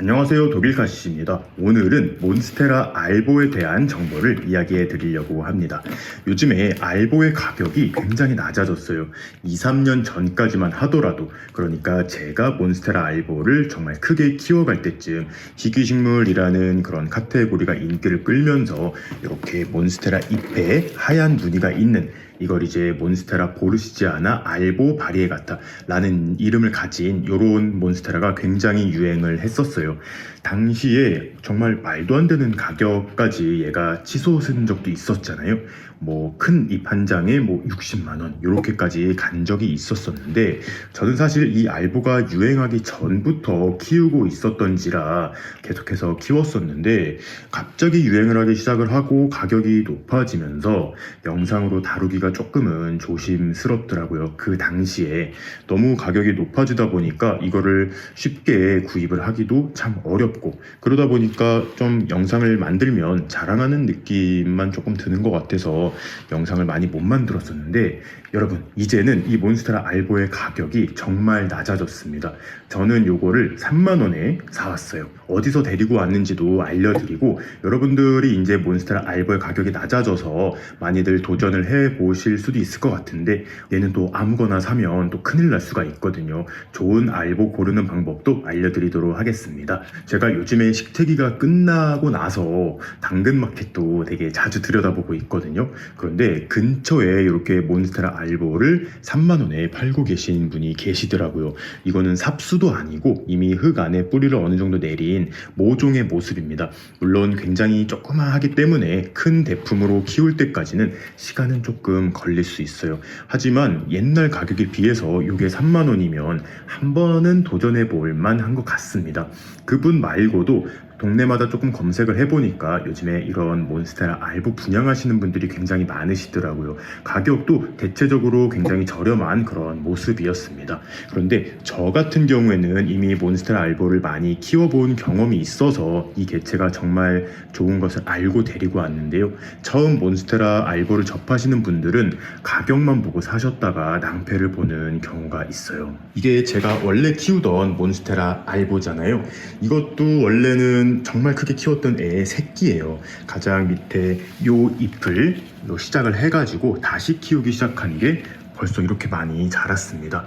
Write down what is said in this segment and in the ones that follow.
안녕하세요, 독일카시입니다. 오늘은 몬스테라 알보에 대한 정보를 이야기해 드리려고 합니다. 요즘에 알보의 가격이 굉장히 낮아졌어요. 2, 3년 전까지만 하더라도, 그러니까 제가 몬스테라 알보를 정말 크게 키워갈 때쯤 희귀식물이라는 그런 카테고리가 인기를 끌면서 이렇게 몬스테라 잎에 하얀 무늬가 있는, 이걸 이제 몬스테라 보르시지아나 알보 바리에가타 라는 이름을 가진 요런 몬스테라가 굉장히 유행을 했었어요. 당시에 정말 말도 안 되는 가격까지 얘가 치솟은 적도 있었잖아요. 뭐 큰 잎 한 장에 뭐 60만 원 요렇게까지 간 적이 있었었는데, 저는 사실 이 알보가 유행하기 전부터 키우고 있었던지라 계속해서 키웠었는데, 갑자기 유행을 하기 시작을 하고 가격이 높아지면서 영상으로 다루기가 조금은 조심스럽더라고요. 그 당시에 너무 가격이 높아지다 보니까 이거를 쉽게 구입을 하기도 참 어렵고, 그러다 보니까 좀 영상을 만들면 자랑하는 느낌만 조금 드는 것 같아서 영상을 많이 못 만들었었는데, 여러분 이제는 이 몬스테라 알보의 가격이 정말 낮아졌습니다. 저는 요거를 3만원에 사왔어요. 어디서 데리고 왔는지도 알려드리고, 여러분들이 이제 몬스테라 알보의 가격이 낮아져서 많이들 도전을 해보실 수도 있을 것 같은데, 얘는 또 아무거나 사면 또 큰일 날 수가 있거든요. 좋은 알보 고르는 방법도 알려드리도록 하겠습니다. 제가 요즘에 식태기가 끝나고 나서 당근마켓도 되게 자주 들여다보고 있거든요. 그런데 근처에 이렇게 몬스테라 알보를 3만원에 팔고 계신 분이 계시더라고요. 이거는 삽수도 아니고 이미 흙 안에 뿌리를 어느 정도 내린 모종의 모습입니다. 물론 굉장히 조그마하기 때문에 큰 대품으로 키울 때까지는 시간은 조금 걸릴 수 있어요. 하지만 옛날 가격에 비해서 이게 3만원이면 한 번은 도전해 볼 만한 것 같습니다. 그분 말고도 동네마다 조금 검색을 해보니까 요즘에 이런 몬스테라 알보 분양하시는 분들이 굉장히 많으시더라고요. 가격도 대체적으로 굉장히 저렴한 그런 모습이었습니다. 그런데 저 같은 경우에는 이미 몬스테라 알보를 많이 키워본 경험이 있어서 이 개체가 정말 좋은 것을 알고 데리고 왔는데요. 처음 몬스테라 알보를 접하시는 분들은 가격만 보고 사셨다가 낭패를 보는 경우가 있어요. 이게 제가 원래 키우던 몬스테라 알보잖아요. 이것도 원래는 정말 크게 키웠던 애의 새끼예요. 가장 밑에 요 잎을 시작을 해가지고 다시 키우기 시작한 게 벌써 이렇게 많이 자랐습니다.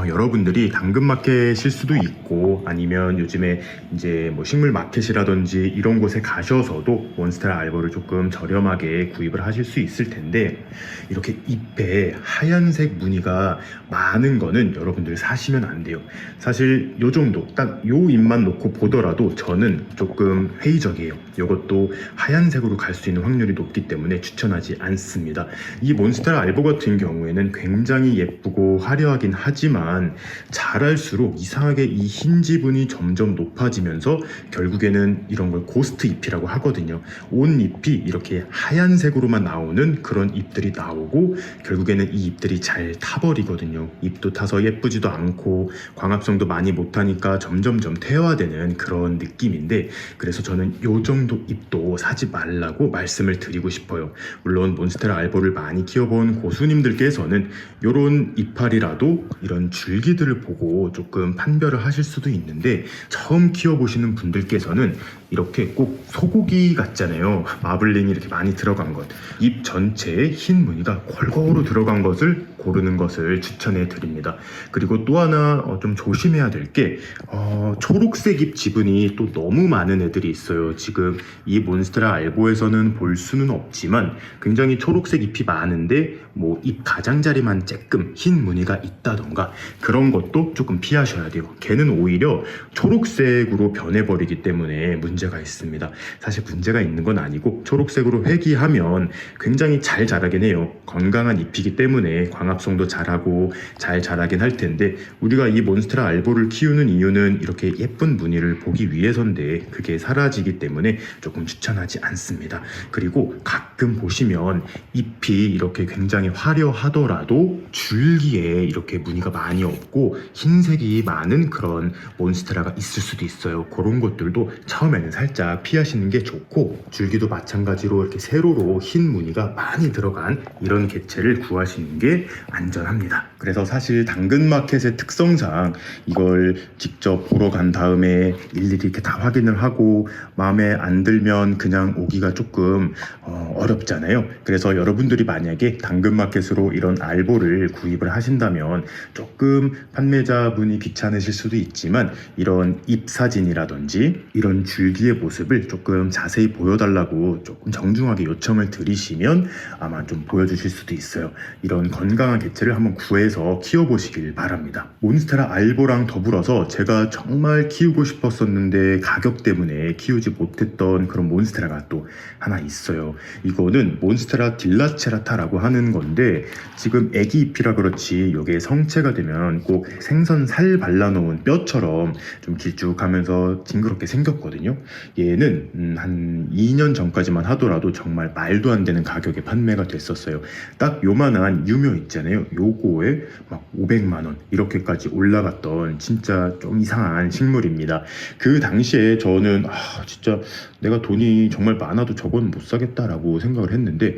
여러분들이 당근마켓일 수도 있고, 아니면 요즘에 이제 뭐 식물 마켓이라든지 이런 곳에 가셔서도 몬스테라 알보를 조금 저렴하게 구입을 하실 수 있을 텐데, 이렇게 잎에 하얀색 무늬가 많은 거는 여러분들 사시면 안 돼요. 사실 요 정도 딱 요 잎만 놓고 보더라도 저는 조금 회의적이에요. 이것도 하얀색으로 갈 수 있는 확률이 높기 때문에 추천하지 않습니다. 이 몬스테라 알보 같은 경우에는 굉장히 예쁘고 화려하긴 하지만 자랄수록 이상하게 이 흰 지분이 점점 높아지면서 결국에는 이런 걸 고스트 잎이라고 하거든요. 온 잎이 이렇게 하얀색으로만 나오는 그런 잎들이 나오고, 결국에는 이 잎들이 잘 타버리거든요. 잎도 타서 예쁘지도 않고 광합성도 많이 못하니까 점점점 퇴화되는 그런 느낌인데, 그래서 저는 요 정도 잎도 사지 말라고 말씀을 드리고 싶어요. 물론 몬스테라 알보를 많이 키워본 고수님들께서는 요런 이파리라도 이런 줄기들을 보고 조금 판별을 하실 수도 있는데, 처음 키워보시는 분들께서는 이렇게 꼭 소고기 같잖아요. 마블링이 이렇게 많이 들어간 것, 잎 전체에 흰 무늬가 골고루 들어간 것을 고르는 것을 추천해 드립니다. 그리고 또 하나 좀 조심해야 될 게, 초록색 잎 지분이 또 너무 많은 애들이 있어요. 지금 이 몬스테라 알보에서는 볼 수는 없지만 굉장히 초록색 잎이 많은데 뭐 잎 가장자리만 쬐끔 흰 무늬가 있다던가, 그런 것도 조금 피하셔야 돼요. 걔는 오히려 초록색으로 변해버리기 때문에 문제가 있습니다. 사실 문제가 있는 건 아니고, 초록색으로 회귀하면 굉장히 잘 자라긴 해요. 건강한 잎이기 때문에 광합성도 잘하고 잘 자라긴 할 텐데, 우리가 이 몬스테라 알보를 키우는 이유는 이렇게 예쁜 무늬를 보기 위해서인데 그게 사라지기 때문에 조금 추천하지 않습니다. 그리고 가끔 보시면 잎이 이렇게 굉장히 화려하더라도 봐도 줄기에 이렇게 무늬가 많이 없고 흰색이 많은 그런 몬스테라가 있을 수도 있어요. 그런 것들도 처음에는 살짝 피하시는 게 좋고, 줄기도 마찬가지로 이렇게 세로로 흰 무늬가 많이 들어간 이런 개체를 구하시는 게 안전합니다. 그래서 사실 당근마켓의 특성상 이걸 직접 보러 간 다음에 일일이 이렇게 다 확인을 하고 마음에 안 들면 그냥 오기가 조금 어렵잖아요. 그래서 여러분들이 만약에 당근마켓으로 이런 알보를 구입을 하신다면 조금 판매자분이 귀찮으실 수도 있지만 이런 잎 사진이라든지 이런 줄기의 모습을 조금 자세히 보여달라고 조금 정중하게 요청을 드리시면 아마 좀 보여주실 수도 있어요. 이런 건강한 개체를 한번 구해서 키워보시길 바랍니다. 몬스테라 알보랑 더불어서 제가 정말 키우고 싶었었는데 가격 때문에 키우지 못했던 그런 몬스테라가 또 하나 있어요. 이거는 몬스테라 딜라체라타라고 하는 건데, 지금 애기 잎이라 그렇지 이게 성체가 되면 꼭 생선 살 발라놓은 뼈처럼 좀 길쭉하면서 징그럽게 생겼거든요. 얘는 한 2년 전까지만 하더라도 정말 말도 안 되는 가격에 판매가 됐었어요. 딱 요만한 유묘 있잖아요. 요거에 막 500만 원 이렇게까지 올라갔던 진짜 좀 이상한 식물입니다. 그 당시에 저는 진짜 내가 돈이 정말 많아도 저건 못 사겠다라고 생각을 했는데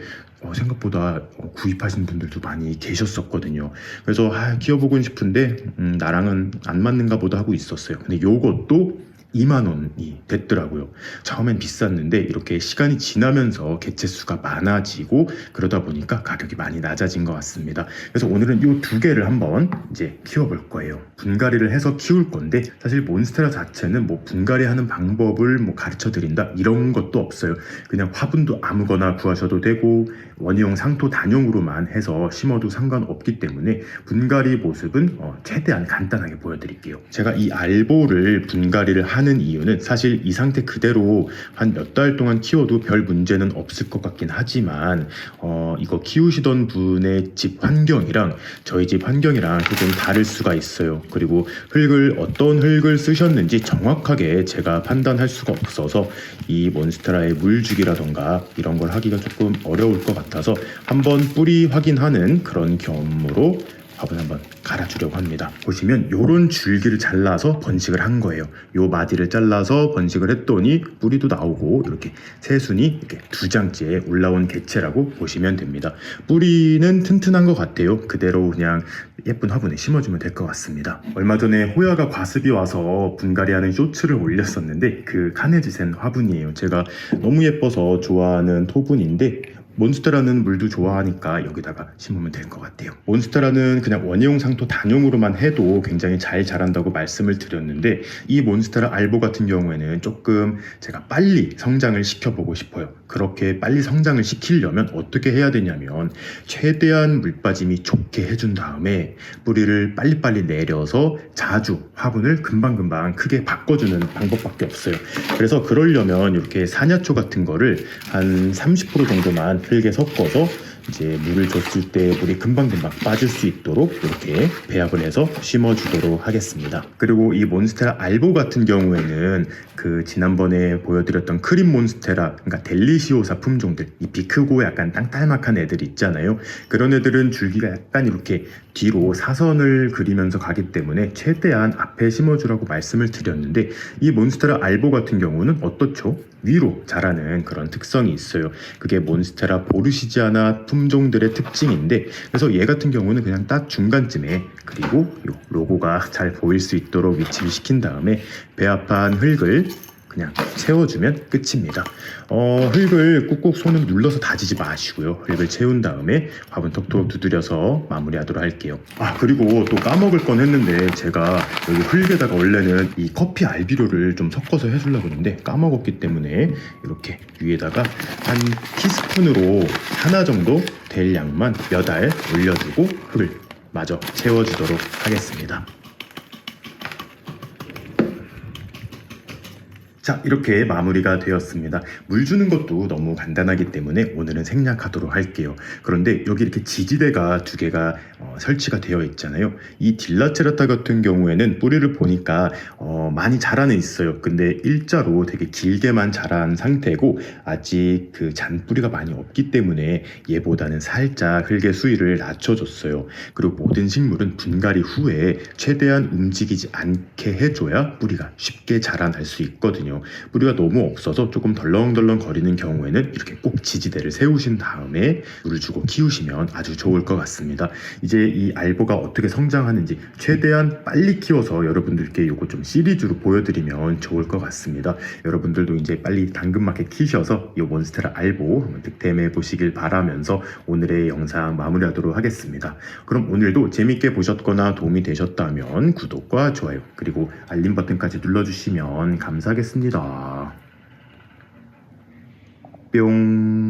생각보다 구입하신 분들도 많이 계셨었거든요. 그래서 키워보고 싶은데 나랑은 안 맞는가 보다 하고 있었어요. 근데 요것도 2만 원이 됐더라고요. 처음엔 비쌌는데 이렇게 시간이 지나면서 개체 수가 많아지고 그러다 보니까 가격이 많이 낮아진 것 같습니다. 그래서 오늘은 이 두 개를 한번 이제 키워볼 거예요. 분갈이를 해서 키울 건데, 사실 몬스테라 자체는 뭐 분갈이 하는 방법을 뭐 가르쳐 드린다 이런 것도 없어요. 그냥 화분도 아무거나 구하셔도 되고 원형 상토 단용으로만 해서 심어도 상관없기 때문에 분갈이 모습은 최대한 간단하게 보여드릴게요. 제가 이 알보를 분갈이를 하는 이유는 사실 이 상태 그대로 한 몇 달 동안 키워도 별 문제는 없을 것 같긴 하지만 이거 키우시던 분의 집 환경이랑 저희 집 환경이랑 조금 다를 수가 있어요. 그리고 어떤 흙을 쓰셨는지 정확하게 제가 판단할 수가 없어서 이 몬스테라의 물주기라던가 이런 걸 하기가 조금 어려울 것 같아서 한번 뿌리 확인하는 그런 겸으로 화분 한번 갈아주려고 합니다. 보시면 요런 줄기를 잘라서 번식을 한 거예요. 요 마디를 잘라서 번식을 했더니 뿌리도 나오고 이렇게 새순이 이렇게 두 장째 올라온 개체라고 보시면 됩니다. 뿌리는 튼튼한 것 같아요. 그대로 그냥 예쁜 화분에 심어주면 될 것 같습니다. 얼마 전에 호야가 과습이 와서 분갈이하는 쇼츠를 올렸었는데 그 카네즈센 화분이에요. 제가 너무 예뻐서 좋아하는 토분인데 몬스테라는 물도 좋아하니까 여기다가 심으면 될 것 같아요. 몬스테라는 그냥 원형 상토 단용으로만 해도 굉장히 잘 자란다고 말씀을 드렸는데, 이 몬스테라 알보 같은 경우에는 조금 제가 빨리 성장을 시켜보고 싶어요. 그렇게 빨리 성장을 시키려면 어떻게 해야 되냐면 최대한 물빠짐이 좋게 해준 다음에 뿌리를 빨리빨리 내려서 자주 화분을 금방금방 크게 바꿔주는 방법밖에 없어요. 그래서 그러려면 이렇게 사냐초 같은 거를 한 30% 정도만 흙에 섞어서 이제 물을 줬을 때 물이 금방금방 빠질 수 있도록 이렇게 배합을 해서 심어주도록 하겠습니다. 그리고 이 몬스테라 알보 같은 경우에는 그 지난번에 보여드렸던 크림 몬스테라, 그러니까 델리시오사 품종들, 잎이 크고 약간 땅딸막한 애들 있잖아요. 그런 애들은 줄기가 약간 이렇게 뒤로 사선을 그리면서 가기 때문에 최대한 앞에 심어주라고 말씀을 드렸는데, 이 몬스테라 알보 같은 경우는 어떻죠? 위로 자라는 그런 특성이 있어요. 그게 몬스테라 보르시지아나 품종들의 특징인데, 그래서 얘 같은 경우는 그냥 딱 중간쯤에, 그리고 요 로고가 잘 보일 수 있도록 위치를 시킨 다음에 배합한 흙을 그냥 채워주면 끝입니다. 흙을 꾹꾹 손으로 눌러서 다지지 마시고요. 흙을 채운 다음에 화분 톡톡 두드려서 마무리하도록 할게요. 그리고 또 까먹을 건 했는데, 제가 여기 흙에다가 원래는 이 커피 알비료를 좀 섞어서 해주려고 했는데 까먹었기 때문에 이렇게 위에다가 한 티스푼으로 하나 정도 될 양만 몇 알 올려두고 흙을 마저 채워주도록 하겠습니다. 자, 이렇게 마무리가 되었습니다. 물 주는 것도 너무 간단하기 때문에 오늘은 생략하도록 할게요. 그런데 여기 이렇게 지지대가 두 개가 설치가 되어 있잖아요. 이 딜라체라타 같은 경우에는 뿌리를 보니까 많이 자라는 있어요. 근데 일자로 되게 길게만 자란 상태고 아직 그 잔뿌리가 많이 없기 때문에 얘보다는 살짝 흙의 수위를 낮춰줬어요. 그리고 모든 식물은 분갈이 후에 최대한 움직이지 않게 해줘야 뿌리가 쉽게 자라날 수 있거든요. 뿌리가 너무 없어서 조금 덜렁덜렁 거리는 경우에는 이렇게 꼭 지지대를 세우신 다음에 물을 주고 키우시면 아주 좋을 것 같습니다. 이제 이 알보가 어떻게 성장하는지 최대한 빨리 키워서 여러분들께 요거 좀 시리즈로 보여드리면 좋을 것 같습니다. 여러분들도 이제 빨리 당근마켓 키셔서 이 몬스테라 알보 한번 득템해 보시길 바라면서 오늘의 영상 마무리하도록 하겠습니다. 그럼 오늘도 재밌게 보셨거나 도움이 되셨다면 구독과 좋아요 그리고 알림 버튼까지 눌러주시면 감사하겠습니다. 뿅.